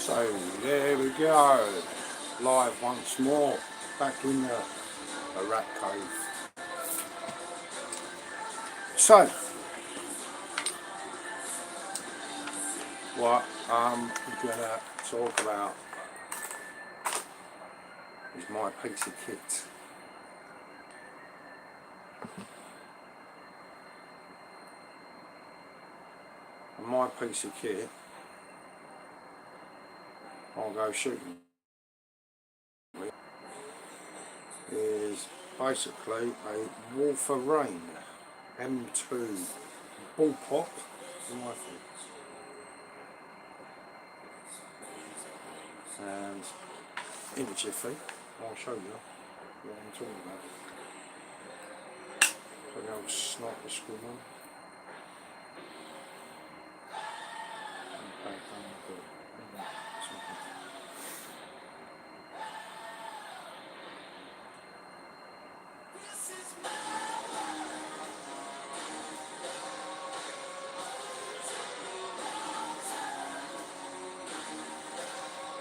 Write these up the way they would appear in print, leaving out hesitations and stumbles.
So there we go, live once more, back in the rat cave. So what I'm gonna talk about is my piece of kit. And my piece of kit, I'll go shooting with, is basically a Wolfer Rain M2 bullpop rifle. And in a jiffy, I'll show you what I'm talking about. So the old sniper screw on.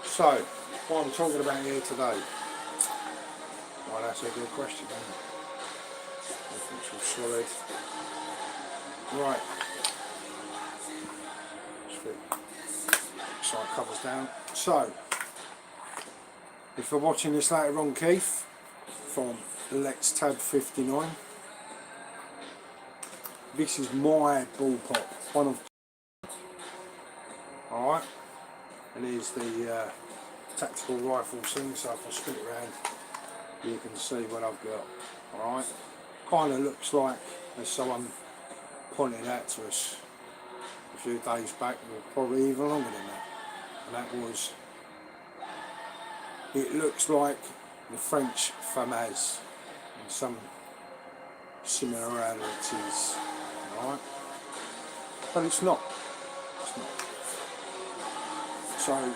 So, what I'm talking about here today, well, that's a good question, isn't it? Everything's all solid. Right, let's flip side covers down. So, if you're watching this later on, Keith, from Let's Tab 59, this is my bullpop, one of, alright, and here's the tactical rifle thing, so if I spin it around you can see what I've got. Alright, kind of looks like there's someone pointed out to us a few days back, or probably even longer than that, and that was, it looks like the French FAMAS and some similarities, alright, but it's not. So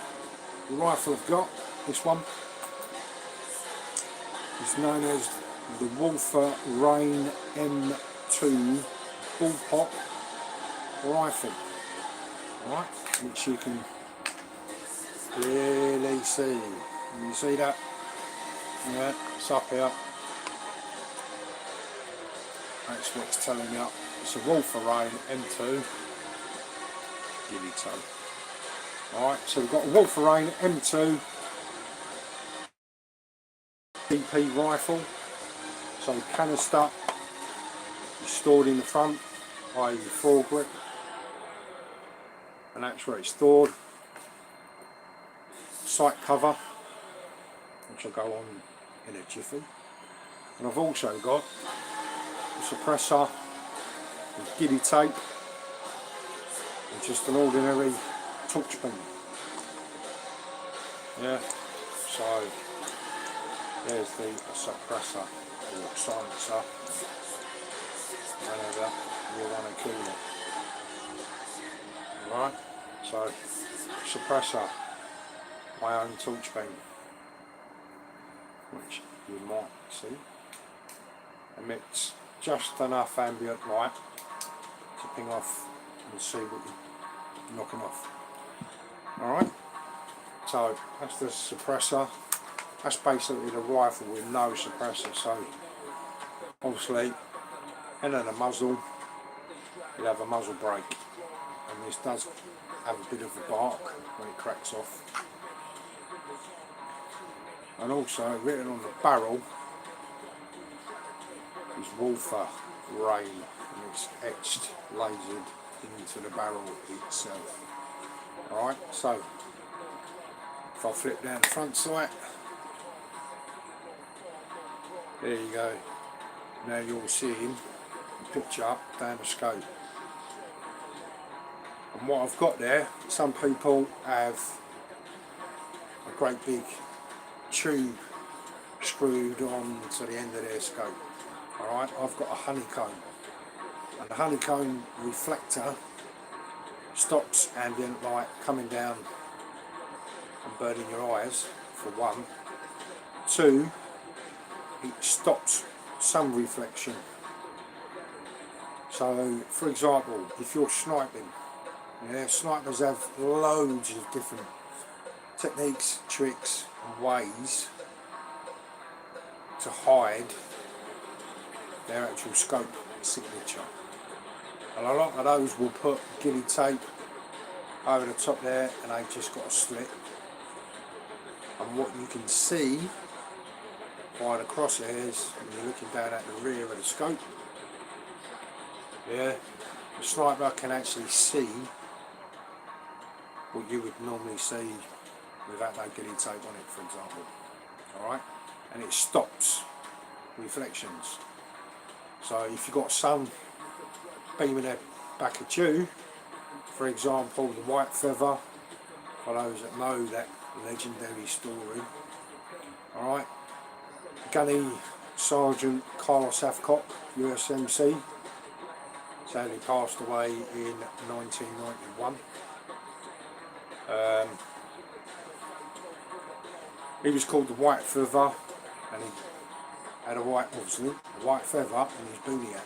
the rifle I've got, this one, is known as the Wolfer Rain M2 bullpop rifle, right? Which you can clearly see. Can you see that? Yeah, it's up here. That's what it's telling me up. It's a Wolfer Rain M2 gilly toe. Alright, so we've got a Wolfer Rain M2 BP rifle. So the canister is stored in the front, i.e. the foregrip, and that's where it's stored. Sight cover, which will go on in a jiffy. And I've also got a suppressor with giddy tape and just an ordinary torch beam. Yeah, so there's the suppressor or silencer whenever you want to kill it. Alright, so suppressor, my own torch beam, which you might see emits just enough ambient light to ping off and see what you're knocking off. Alright, so that's the suppressor. That's basically the rifle with no suppressor. So obviously, and then the muzzle, you'll have a muzzle brake, and this does have a bit of a bark when it cracks off. And also written on the barrel is Wolfer Rain, and it's etched, lasered into the barrel itself. Alright, so if I flip down the front sight, there you go. Now you'll see him picture up down the scope. And what I've got there, some people have a great big tube screwed on to the end of their scope. Alright, I've got a honeycomb. And the honeycomb reflector stops ambient light coming down and burning your eyes, for one. Two, it stops sun reflection. So, for example, if you're sniping, yeah, snipers have loads of different techniques, tricks and ways to hide their actual scope signature. And a lot of those will put ghillie tape over the top there and they've just got a slit. And what you can see by the crosshairs when you're looking down at the rear of the scope, yeah, the sniper can actually see what you would normally see without no ghillie tape on it, for example. Alright? And it stops reflections. So if you've got sun beaming it back at you, for example the white feather, for those that know that legendary story, alright, Gunny Sergeant Carlos Hathcock, USMC, sadly passed away in 1991. He was called the White Feather, and he had a white, obviously, a white feather in his boonie hat.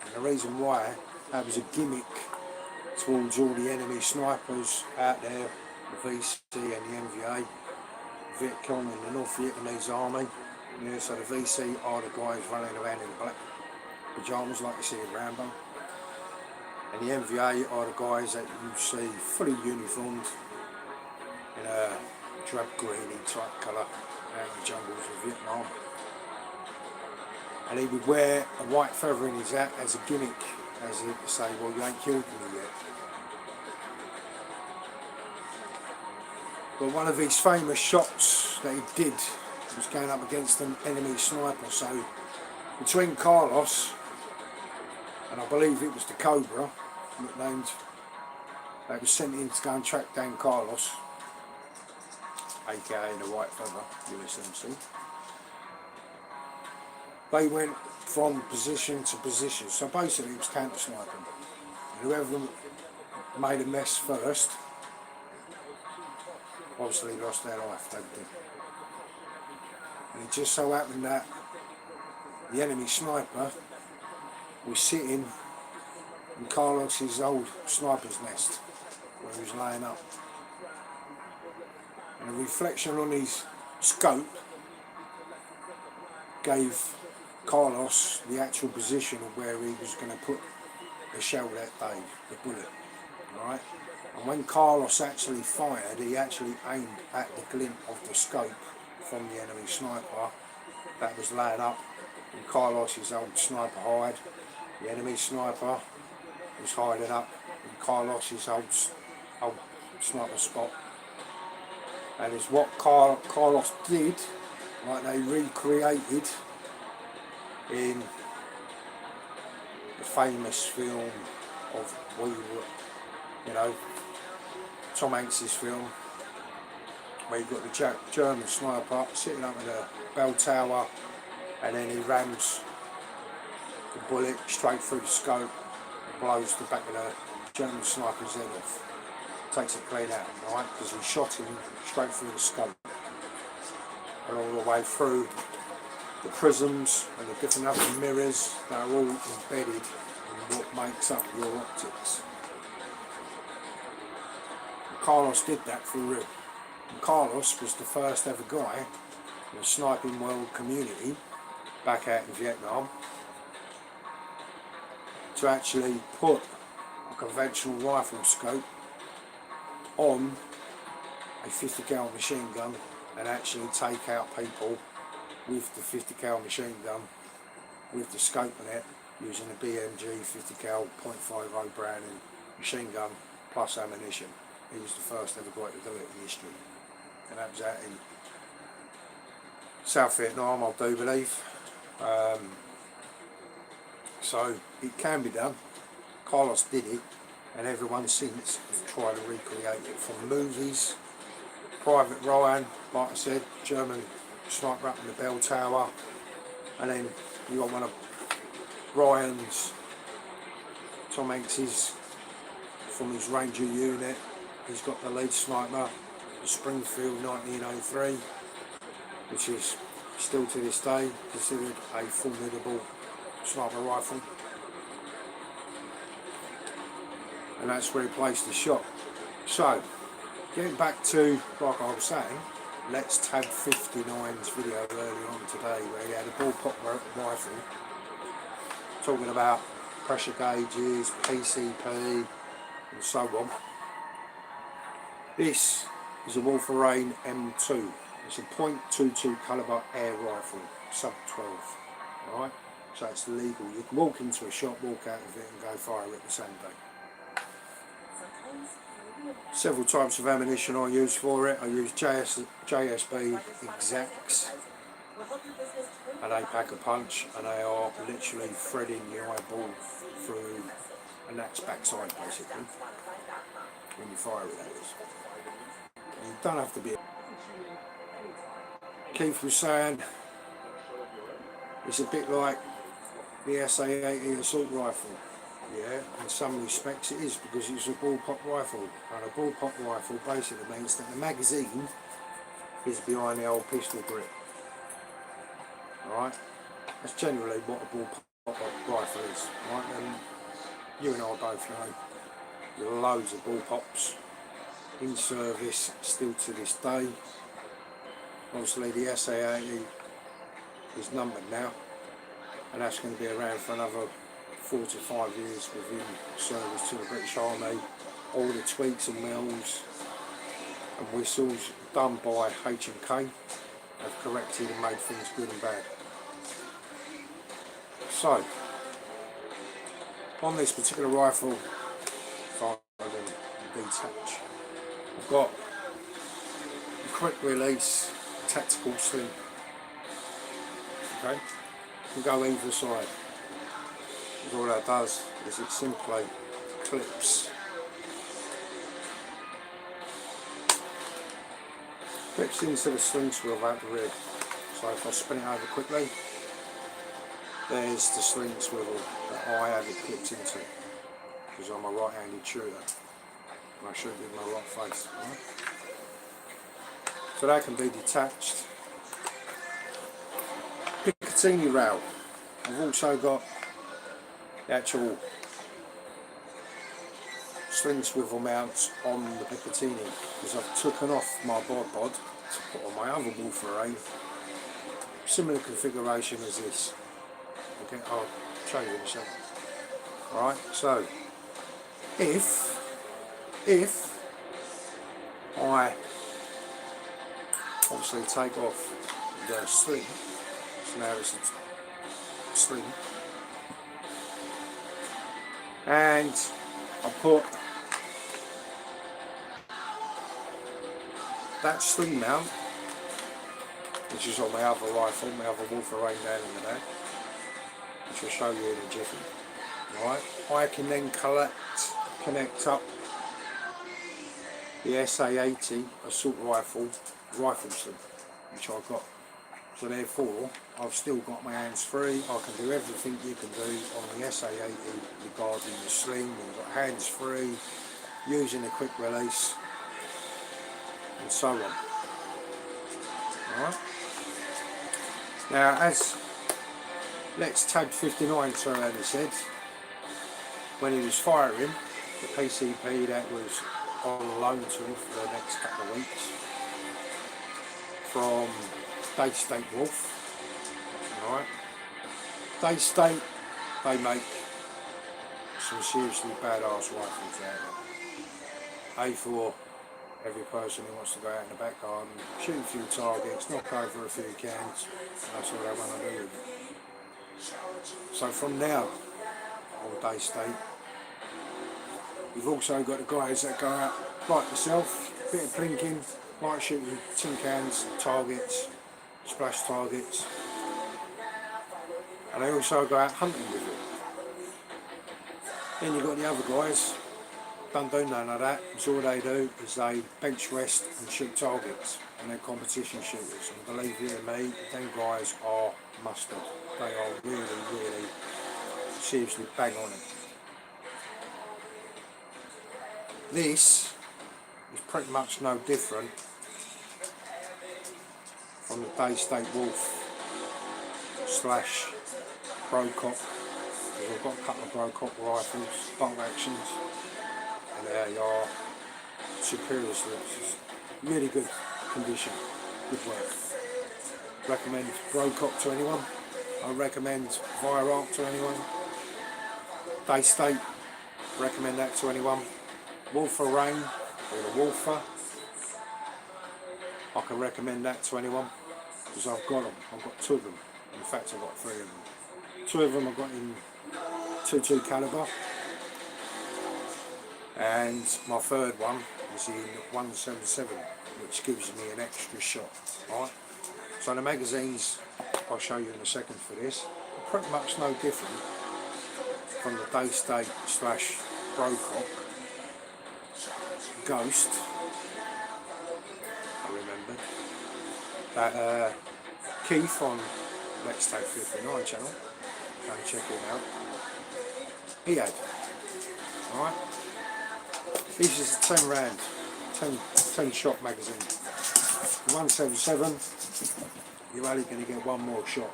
And the reason why, that was a gimmick towards all the enemy snipers out there, the VC and the NVA, Viet Cong and the North Vietnamese Army. Yeah, so the VC are the guys running around in black pyjamas like you see in Rambo. And the NVA are the guys that you see fully uniformed in a drab greeny type colour out in the jungles of Vietnam. And he would wear a white feather in his hat as a gimmick, as if to say, well, you ain't killed me yet. But one of his famous shots that he did was going up against an enemy sniper. So between Carlos and I believe it was the Cobra, nicknamed, that was sent in to go and track down Carlos, aka the White Feather, USMC. They went from position to position, so basically it was counter sniping. And whoever made a mess first, obviously lost their life, they did. And it just so happened that the enemy sniper was sitting in Carlos's old sniper's nest where he was laying up. And the reflection on his scope gave Carlos the actual position of where he was going to put the shell that day, the bullet. Right? And when Carlos actually fired, he actually aimed at the glint of the scope from the enemy sniper that was laying up in Carlos's old sniper hide. The enemy sniper was hiding up in Carlos's old sniper spot. And it's what Carlos did, like they recreated in the famous film of Tom Hanks's film, where you've got the German sniper sitting up in a bell tower, and then he rams the bullet straight through the scope, blows the back of the German sniper's head off, takes it clean out, right? Because he shot him straight through the scope, and all the way through the prisms and the different other mirrors that are all embedded in what makes up your optics. And Carlos did that for real. And Carlos was the first ever guy in the sniping world community back out in Vietnam to actually put a conventional rifle scope on a 50 cal machine gun and actually take out people with the 50 cal machine gun with the scope on it using a BMG 50 cal .50 Browning machine gun plus ammunition. He was the first ever guy to do it in history, and that was out in South Vietnam, I do believe. So it can be done. Carlos did it, and everyone since has tried to recreate it from movies. Private Ryan, like I said, German sniper up in the bell tower, and then you got one of Ryan's, Tom Hanks's, from his Ranger unit. He's got the lead sniper, the Springfield 1903, which is still to this day considered a formidable sniper rifle, and that's where he placed the shot. So getting back to, like I was saying, let's Tab 59's video earlier on today where he had a bullpop rifle talking about pressure gauges, PCP and so on. This is a Wolverine M2. It's a .22 caliber air rifle, sub 12. Alright, so it's legal. You can walk into a shop, walk out of it and go fire it the same day. Several types of ammunition I use for it. I use JSB Exacts, and they pack a punch, and they are literally threading the eyeball through a gnat's backside basically when you fire it, that is. You don't have to be. Keith was saying it's a bit like the SA-80 assault rifle. Yeah, in some respects it is, because it's a bullpop rifle, and a bullpop rifle basically means that the magazine is behind the old pistol grip. Alright, that's generally what a bullpop rifle is. Right, and you and I both know there are loads of bullpops in service still to this day. Obviously the SA-80 is numbered now, and that's going to be around for another 4 to 5 years within service to the British Army. All the tweaks and mills and whistles done by H&K have corrected and made things good and bad. So, on this particular rifle, if I can detach, I've got a quick release tactical sling. Okay, you can go either side. All that does is it simply clips into the sling swivel out the rear. So if I spin it over quickly, there's the sling swivel that I have it clipped into, because I'm a right-handed shooter and I shoot with my right face. Right? So that can be detached. Picatinny rail. I've also got the actual sling swivel mounts on the Picatinny, because I've taken off my bod to put on my other Wolverine. Similar configuration as this. Okay, I'll show you in a second. Alright, so if I obviously take off the sling, so now it's a sling, and I put that sling mount, which is on my other rifle, my other Wolverine down in the back, which I'll show you in a jiffy. Right, I can then connect up the SA-80 assault rifle sling, which I've got. So therefore, I've still got my hands free. I can do everything you can do on the SA-80 regarding the sling. You've got hands free, using a quick release, and so on. Alright. Now, as Let's Tab 59 Sir said, when he was firing the PCP that was on loan to him for the next couple of weeks from Daystate Wolf. Alright. Daystate, they make some seriously badass rifles out there. A for every person who wants to go out in the back garden, shoot a few targets, knock over a few cans, that's all they want to do with it. So from now on Daystate, we've also got the guys that go out like yourself, bit of plinking, like shooting tin cans, targets, splash targets, and they also go out hunting with it. Then you've got the other guys, don't do none of that, because all they do is they bench rest and shoot targets, and they're competition shooters, and believe you me, them guys are mustard. They are really seriously bang on it. This is pretty much no different from the Daystate Wolf / Brocop. I've got a couple of Brocop rifles, bolt actions, and there you are. superior slugs. It's really good condition, good work. Recommend Brocock to anyone. I recommend Viararc to anyone. Day State, recommend that to anyone. Wolfer Rain, or the Wolfer, I can recommend that to anyone because I've got them. I've got 2 of them. In fact, I've got 3 of them. 2 of them I've got in 22 caliber, and my 3rd one is in 177, which gives me an extra shot. Right. So the magazines I'll show you in a second for this are pretty much no different from the Day State / Brocock Ghost. I remember that Keith on Let's Take 59 channel, go and check him out, he had. Alright, this is a 10 round 10 shot magazine. The 177, you're only going to get 1 more shot.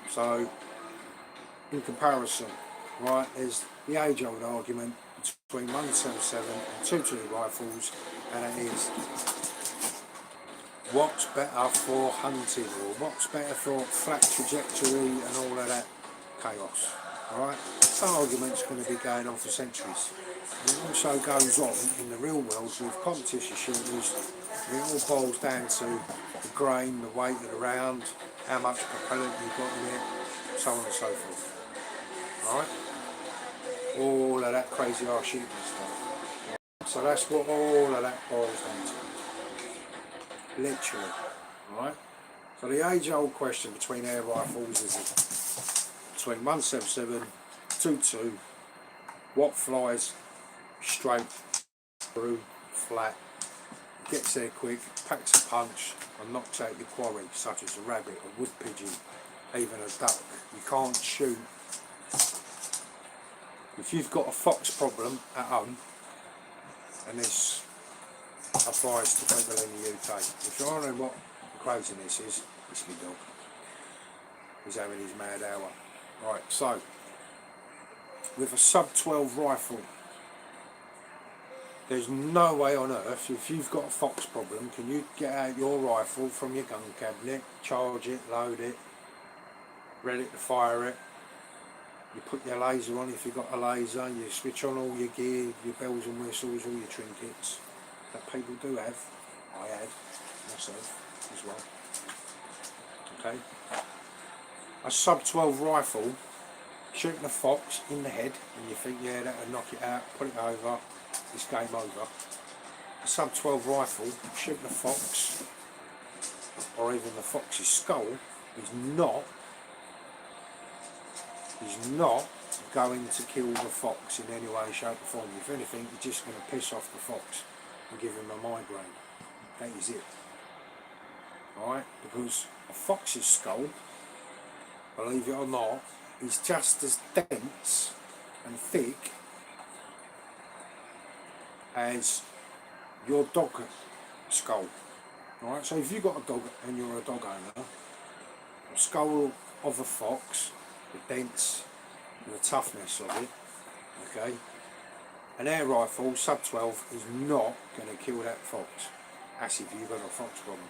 So in comparison, right, there's the age old argument between 177 and 22 rifles, and it is what's better for hunting, or what's better for flat trajectory and all of that chaos. Alright, that argument's going to be going on for centuries. It also goes on in the real world with competition shooters. It all boils down to the grain, the weight of the round, how much propellant you've got in it, so on and so forth. Alright, all of that crazy arse shooting stuff. So that's what all of that boils down to. Literally. Alright, so the age old question between air rifles is between 177, 22, what flies straight through, flat, gets there quick, packs a punch and knocks out your quarry, such as a rabbit, a wood pigeon, even a duck. You can't shoot. If you've got a fox problem at home, and this applies to people in the UK, if you're wondering what the craziness is, it's my dog. He's having his mad hour. Right, so with a sub 12 rifle, there's no way on earth, if you've got a fox problem, can you get out your rifle from your gun cabinet, charge it, load it, ready to fire it. You put your laser on if you've got a laser, you switch on all your gear, your bells and whistles, all your trinkets that people do have. I had myself as well. Okay. A sub 12 rifle, shooting a fox in the head, and you think, yeah, that'll knock it out, put it over, it's game over. A sub 12 rifle, shooting a fox, or even the fox's skull, is not going to kill the fox in any way, shape or form. If anything, you're just going to piss off the fox and give him a migraine. That is it. Alright, because a fox's skull, believe it or not, is just as dense and thick as your dog skull. Alright, so if you've got a dog and you're a dog owner, the skull of a fox, the dense and the toughness of it, okay, an air rifle sub 12 is not going to kill that fox. That's if you've got a fox problem.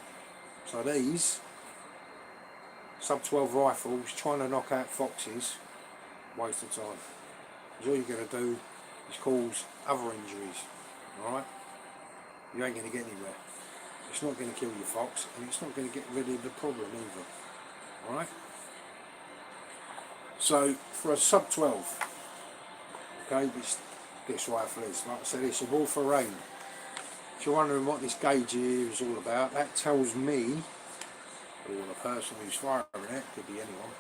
So these sub 12 rifles trying to knock out foxes, waste of time. Because all you're going to do is cause other injuries. Alright, you ain't going to get anywhere. It's not going to kill your fox, and it's not going to get rid of the problem either. Alright, so for a sub 12, okay, which this rifle is, like I said, it's a Wolfer Rain. If you're wondering what this gauge here is all about, that tells me, or the person who's firing it, could be anyone,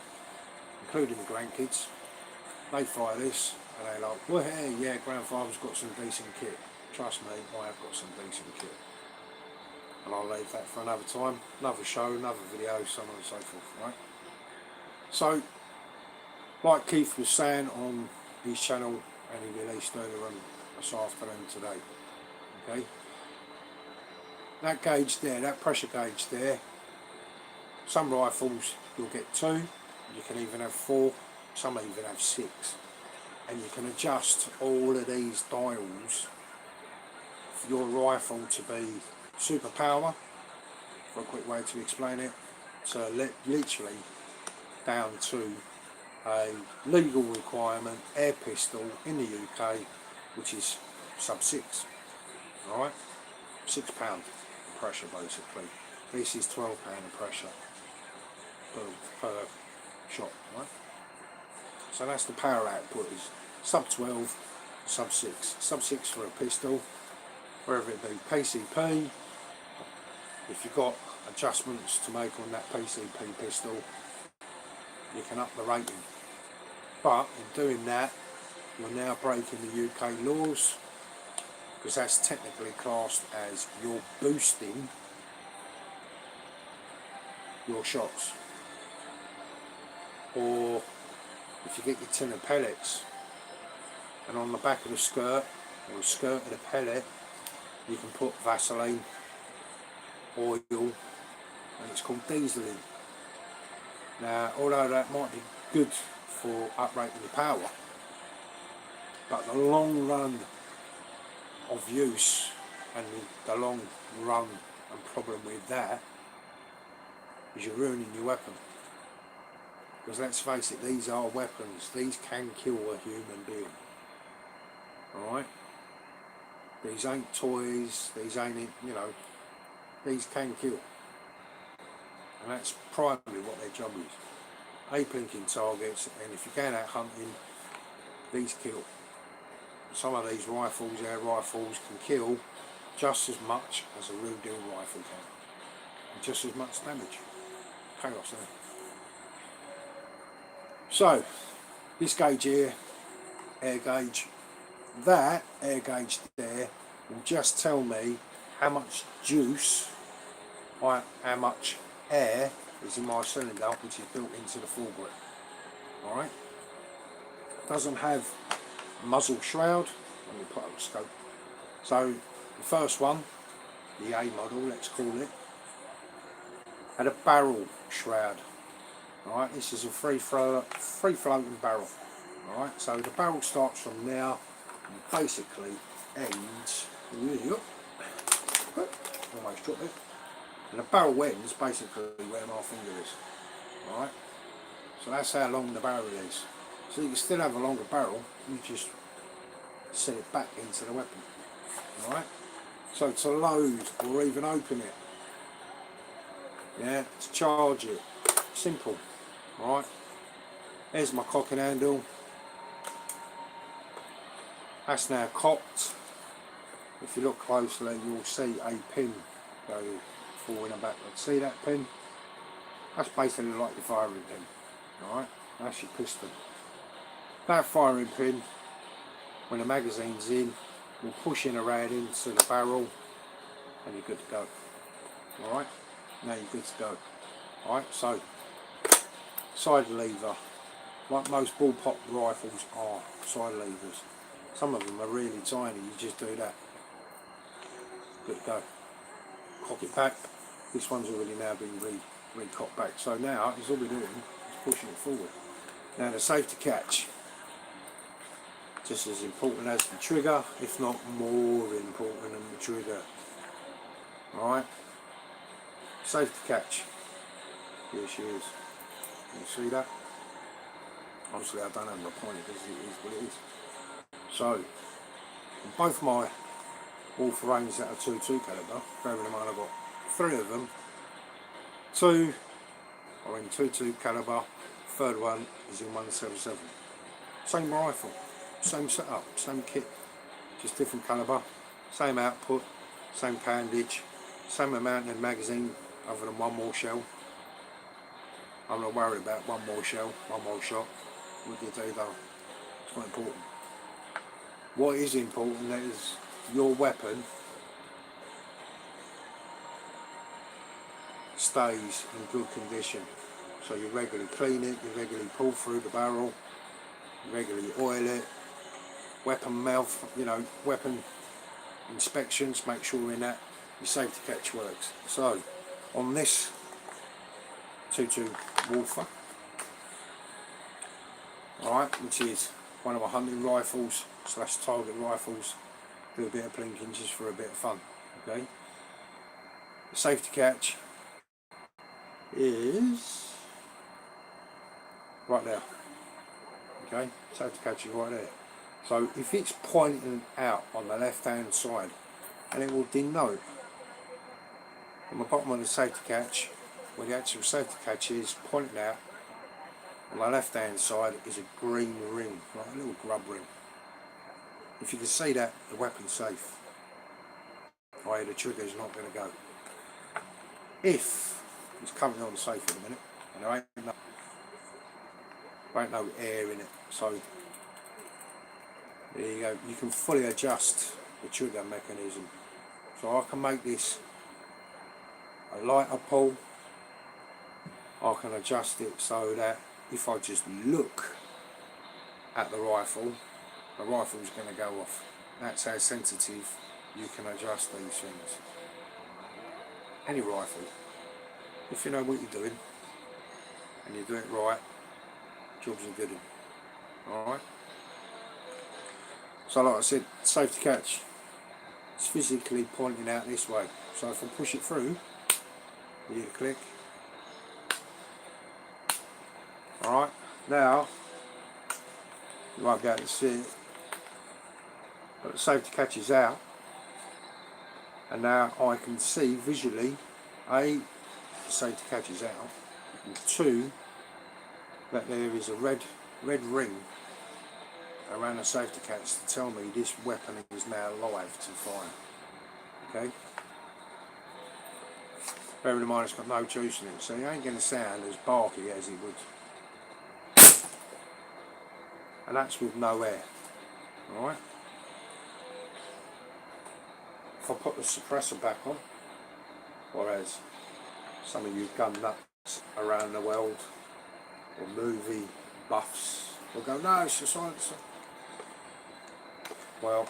including the grandkids, they fire this and they're like, well, hey, yeah, grandfather's got some decent kit. Trust me, I have got some decent kit. And I'll leave that for another time, another show, another video, so on and so forth, right? So, like Keith was saying on his channel, and he released earlier on this afternoon today, okay? That gauge there, that pressure gauge there, some rifles you'll get 2, you can even have 4, some even have 6. and you can adjust all of these dials for your rifle to be super power, for a quick way to explain it, so literally down to a legal requirement air pistol in the UK, which is sub 6. Alright, £6 of pressure basically. This is £12 of pressure per shot, right? So that's the power output, is sub 12, sub 6. Sub 6 for a pistol, whether it be PCP, if you've got adjustments to make on that PCP pistol, you can up the rating. But in doing that, you're now breaking the UK laws, because that's technically classed as you're boosting your shots. Or if you get your tin of pellets, and on the back of the skirt, or the skirt of the pellet, you can put Vaseline, oil, and it's called dieseling. Now, although that might be good for uprating the power, but the long run of use and the long run and problem with that is you're ruining your weapon. Because let's face it, these are weapons. These can kill a human being. Alright? These ain't toys, these ain't, you know, these can kill. And that's primarily what their job is. Ape-linking targets, and if you're going out hunting, these kill. Some of these rifles, air rifles, can kill just as much as a real deal rifle can. And just as much damage. Chaos there. So, this gauge here, air gauge, that air gauge there will just tell me how much juice, how much air is in my cylinder, which is built into the foregrip. Alright? Doesn't have muzzle shroud. Let me put up the scope. So the first one, the A model, let's call it, had a barrel shroud. Alright, this is a free floating barrel. Alright, so the barrel starts from there and basically ends, almost dropped it, and the barrel ends basically where my finger is. Alright, so that's how long the barrel is. So you can still have a longer barrel, you just set it back into the weapon. Alright, so to load or even open it, yeah, to charge it, simple. Alright, there's my cocking handle. That's now cocked. If you look closely, you'll see a pin go forward and backward. See that pin? That's basically like your firing pin. Alright, that's your piston. That firing pin, when the magazine's in, will push in around into the barrel and you're good to go. Alright, now you're good to go. Alright, so side lever, like most bullpop rifles are side levers. Some of them are really tiny, you just do that. Good to go. Cock it back. This one's already now been re-cocked back. So now, all we're doing is pushing it forward. Now the safety catch, just as important as the trigger, if not more important than the trigger. Alright, safety catch, here she is, you see that? Obviously I don't have my pointer because it is what it is. So, on both my Wolf range that are 2.2 calibre, bearing in mind I've got 3 of them, 2 are in 2.2 calibre, third one is in 1.77. Same rifle, same setup, same kit, just different calibre, same output, same poundage, same amount in magazine other than one more shell. I'm not worried about one more shell, one more shot. What do you do though? It's not important. What is important is your weapon stays in good condition. So you regularly clean it, you regularly pull through the barrel, you regularly oil it, weapon mouth, you know, weapon inspections, make sure in that your safety catch works. So on this 2.2 Wolfer, alright, which is one of my hunting rifles slash target rifles. Do a bit of blinking just for a bit of fun. Okay. The safety catch is right there. Okay, safety catch is right there. So if it's pointing out on the left hand side, and it will denote on the bottom of the safety catch where the actual safety catch is pointing out, on the left hand side is a green ring, like a little grub ring. If you can see that, the weapon's safe. i.e. the trigger is not going to go. If it's currently on safe at the minute, and there ain't no air in it, so there you go. You can fully adjust the trigger mechanism. So I can make this a lighter pull. I can adjust it so that if I just look at the rifle's going to go off. That's how sensitive you can adjust these things. Any rifle, if you know what you're doing and you do it right, jobs are good. Alright. So like I said, safety catch, it's physically pointing out this way. So if I push it through, you hear the click. Alright, now you won't be able to see it, but the safety catch is out, and now I can see visually, A, the safety catch is out, and 2, that there is a red ring around the safety catch to tell me this weapon is now live to fire. Okay? Bearing in mind it's got no juice in it, so it ain't going to sound as barky as it would. And that's with no air. Alright? If I put the suppressor back on, whereas some of you gun nuts around the world or movie buffs will go, no, it's a silencer. Well,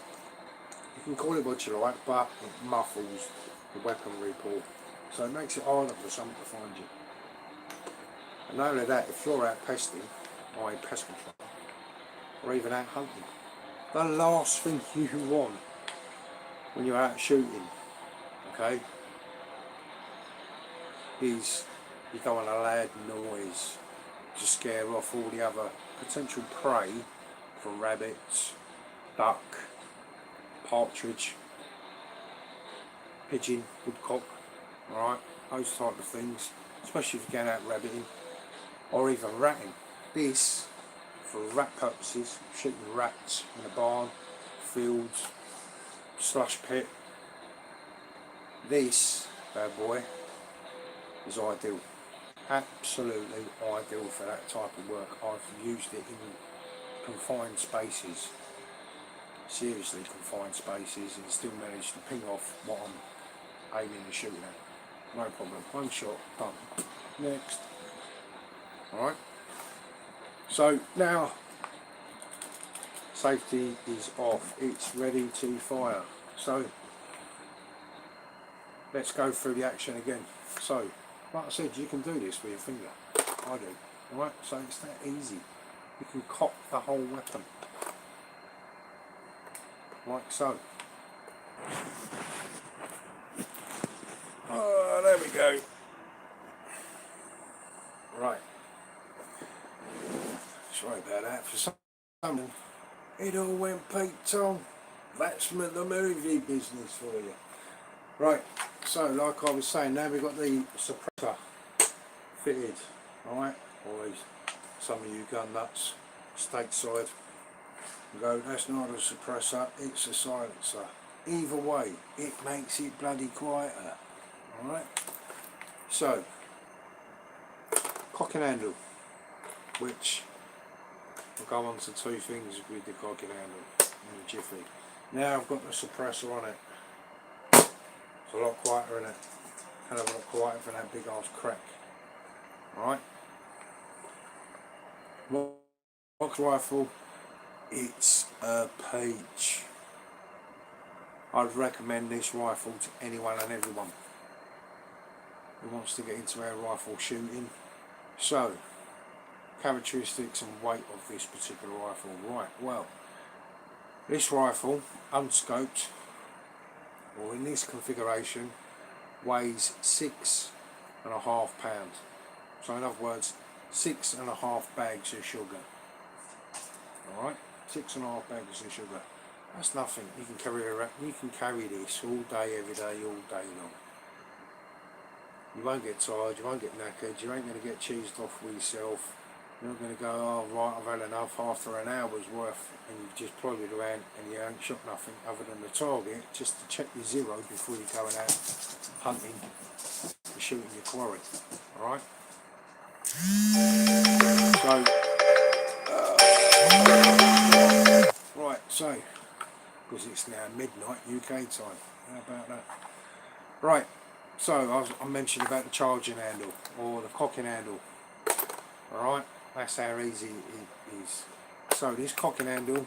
you can call it what you like, but it muffles the weaponry pull, so it makes it harder for someone to find you. And not only that, if you're out pesting, i.e. pest control, or even out hunting, the last thing you want when you're out shooting, okay, is you don't want a loud noise to scare off all the other potential prey from rabbits, duck, partridge, pigeon, woodcock, alright, those type of things, especially if you're going out rabbiting, or even ratting. This, for rat purposes, shooting rats in a barn, fields, slush pit, this bad boy is ideal. Absolutely ideal for that type of work. I've used it in confined spaces, seriously confined spaces, and still managed to ping off what I'm aiming and shooting at. No problem. One shot, done. Next. Alright. So now safety is off. It's ready to fire. So let's go through the action again. So, like I said, you can do this with your finger. I do. Alright, so it's that easy. You can cock the whole weapon. Like so. Oh, there we go. Right. Sorry about that. For some, it all went peaked on. That's the movie business for you. Right. So, like I was saying, now we've got the suppressor fitted. Alright. Always, some of you gun nuts, stateside, go, that's not a suppressor, it's a silencer. Either way, it makes it bloody quieter. Alright? So, cock and handle, which will go on to 2 things with the cock and handle in a jiffy. Now I've got the suppressor on it. It's a lot quieter in it. Kind of a lot quieter for that big ass crack. Alright? Box rifle, it's a peach. I'd recommend this rifle to anyone and everyone who wants to get into air rifle shooting. So, characteristics and weight of this particular rifle. Right, well, this rifle, unscoped, or in this configuration, weighs 6.5 pounds. So in other words, 6.5 bags of sugar. Alright, 6.5 bags of sugar. That's nothing. You can carry around, you can carry this all day, every day, all day long. You won't get tired, you won't get knackered, you ain't going to get cheesed off with yourself. You're not going to go, oh right, I've had enough after an hour's worth, and you've just plodded around and you ain't shot nothing other than the target, just to check your zero before you're going out hunting and shooting your quarry. Alright? So, because it's now midnight UK time. How about that? Right, so I mentioned about the charging handle or the cocking handle. Alright, that's how easy it is. So this cocking handle,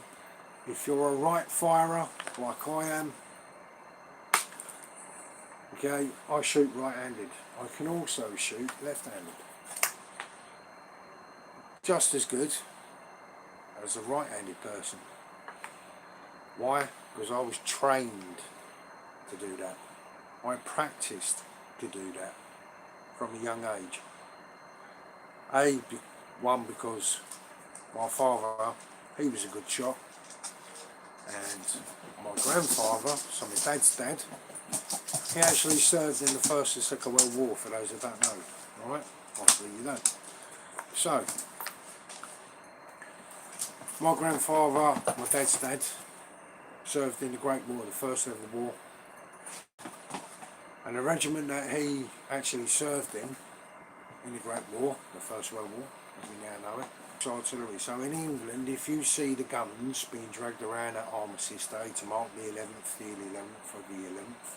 if you're a right firer like I am, okay, I shoot right-handed. I can also shoot left-handed. Just as good as a right-handed person. Why? Because I was trained to do that. I practiced to do that from a young age. One, because my father, he was a good shot, and my grandfather, so my dad's dad, he actually served in the First and Second World War, for those who don't know. Alright? Obviously you don't. So, my grandfather, my dad's dad, served in the Great War, the First Ever War, and the regiment that he actually served in the Great War, the First World War, as we now know it, was artillery. So in England, if you see the guns being dragged around at Armistice Day to mark the 11th, the 11th of the 11th,